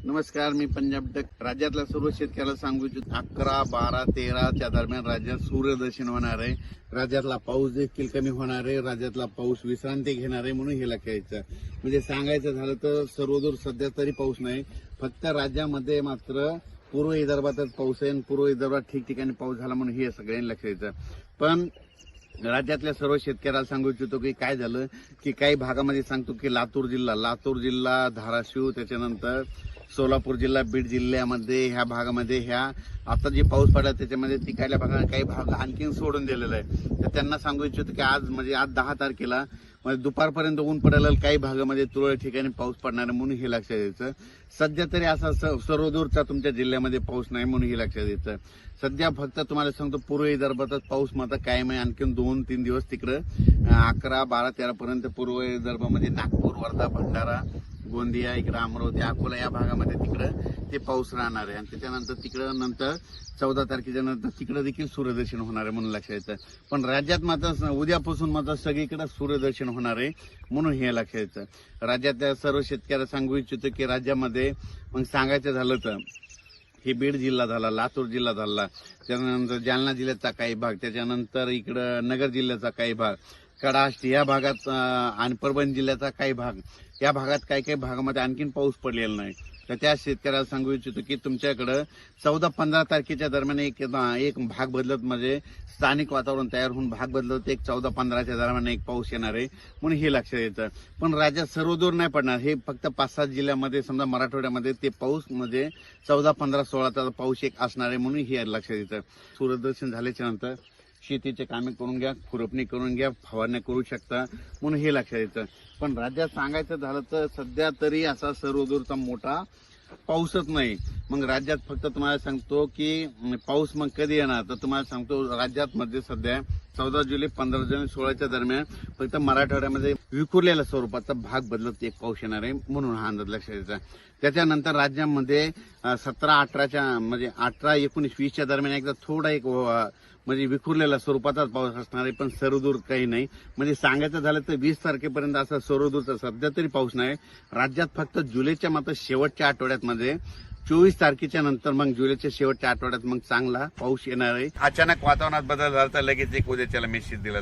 नमस्कार, मी पंजाब डक. राज्यातल्या सर्व शेतकऱ्याला सांगू इच्छितो 11, 12, 13 च्या दरम्यान राज्यात सूर्यदर्शन होणार आहे. राज्यातला पाऊस देखील कमी होणार आहे. राज्यातला पाऊस विश्रांती घेणार आहे, म्हणून हे लक्षात घ्यायचं. म्हणजे सांगायचं झालं तर सर्वदूर सध्या तरी पाऊस नाही, फक्त राज्यामध्ये मात्र पूर्व विदर्भातच पाऊस आहे आणि पूर्व विदर्भात ठिकठिकाणी पाऊस झाला, म्हणून हे सगळ्यांनी लक्षात घ्यायचं. पण राज्यातल्या सर्व शेतकऱ्याला सांगू इच्छितो की काय झालं की काही भागामध्ये सांगतो की लातूर जिल्हा, धाराशिव, त्याच्यानंतर सोलापूर जिल्हा, बीड जिल्ह्यामध्ये ह्या भागामध्ये ह्या आता जे पाऊस पडला त्याच्यामध्ये तिकडल्या भागात काही भाग आणखीन सोडून दिलेला आहे. तर त्यांना सांगू इच्छितो की आज 10 तारखेला म्हणजे दुपारपर्यंत ऊन पडायला, काही भागामध्ये तुरळक ठिकाणी पाऊस पडणार आहे, म्हणून हे लक्षात द्यायचं. सध्या तरी असा सर्वदूरचा तुमच्या जिल्ह्यामध्ये पाऊस नाही, म्हणून हे लक्षात द्यायचं. सध्या फक्त तुम्हाला सांगतो पूर्व विदर्भातच पाऊस मात्र कायम आहे. आणखीन 2-3 दिवस तिकडं 11, 12, 13 पर्यंत पूर्व विदर्भामध्ये नागपूर, वर्धा, भंडारा, गोंदिया, इकडं अमरावती, अकोला या भागामध्ये तिकडं ते पाऊस राहणार आहे. आणि त्याच्यानंतर तिकडं नंतर 14 तारखेच्या नंतर तिकडं देखील सूर्यदर्शन होणार आहे, म्हणून लक्षात येतं. पण राज्यात मात्र उद्यापासून मात्र सगळीकडे सूर्यदर्शन होणार आहे, म्हणून हे लक्षात येतं. राज्यातल्या सर्व शेतकऱ्याला सांगू इच्छितो की राज्यामध्ये मग सांगायचं झालं तर हे बीड जिल्हा झाला, लातूर जिल्हा झाला, त्यानंतर जालना जिल्ह्याचा काही भाग, त्याच्यानंतर इकडं नगर जिल्ह्याचा काही भाग, कडाष्ट या भागात आणि परभणी जिल्ह्याचा काही भाग, या भागात काही भागामध्ये आणखीन पाऊस पडलेला नाही. तर त्या शेतकऱ्याला सांगू इच्छितो की तुमच्याकडं 14-15 तारखेच्या दरम्यान एक भाग बदलत, म्हणजे स्थानिक वातावरण तयार होऊन भाग बदलत, एक 14-15च्या दरम्यान एक पाऊस येणार आहे, म्हणून हे लक्षात येतं. पण राज्यात सर्वदूर नाही पडणार, हे फक्त 5-7 जिल्ह्यामध्ये, समजा मराठवाड्यामध्ये ते पाऊस म्हणजे 14, 15, 16चा पाऊस एक असणार आहे, म्हणून हे लक्षात येतं. सूर्यदर्शन झाल्याच्या नंतर शेतीचे कामे करून घ्या, खुरपणी करून घ्या, फवारण्या करू शकता, म्हणून हे लक्षात येतं. पण राज्यात सांगायचं झालं तर सध्या तरी असा सर्वदूरचा मोठा पाऊसच नाही. मग राज्यात फक्त तुम्हाला सांगतो की पाऊस मग कधी येणार, तर तुम्हाला सांगतो राज्यात मध्ये सध्या 14 जुलै, 15 जुलै, 16च्या दरम्यान फक्त मराठवाड्यामध्ये विखुरलेल्या स्वरूपाचा भाग बदलत एक पाऊस येणार आहे, म्हणून हा अंदाज लक्षात यायचा. त्याच्यानंतर राज्यामध्ये 17, 18च्या म्हणजे 18, 19, 20च्या दरम्यान एकदा थोडा एक म्हणजे विखुरलेल्या स्वरूपाचाच पाऊस असणार आहे, पण सर्वदूर काही नाही. म्हणजे सांगायचं झालं तर 20 तारखेपर्यंत असा सर्वदूरचा सध्या तरी पाऊस नाही राज्यात. फक्त जुलैच्या मात्र शेवटच्या आठवड्यात मध्ये 24 तारखेच्या नंतर मग जुलैच्या शेवटच्या आठवड्यात मग चांगला पाऊस येणार आहे. अचानक वातावरणात बदल झाला तर लगेच एक उद्याच्याला मेसेज दिला.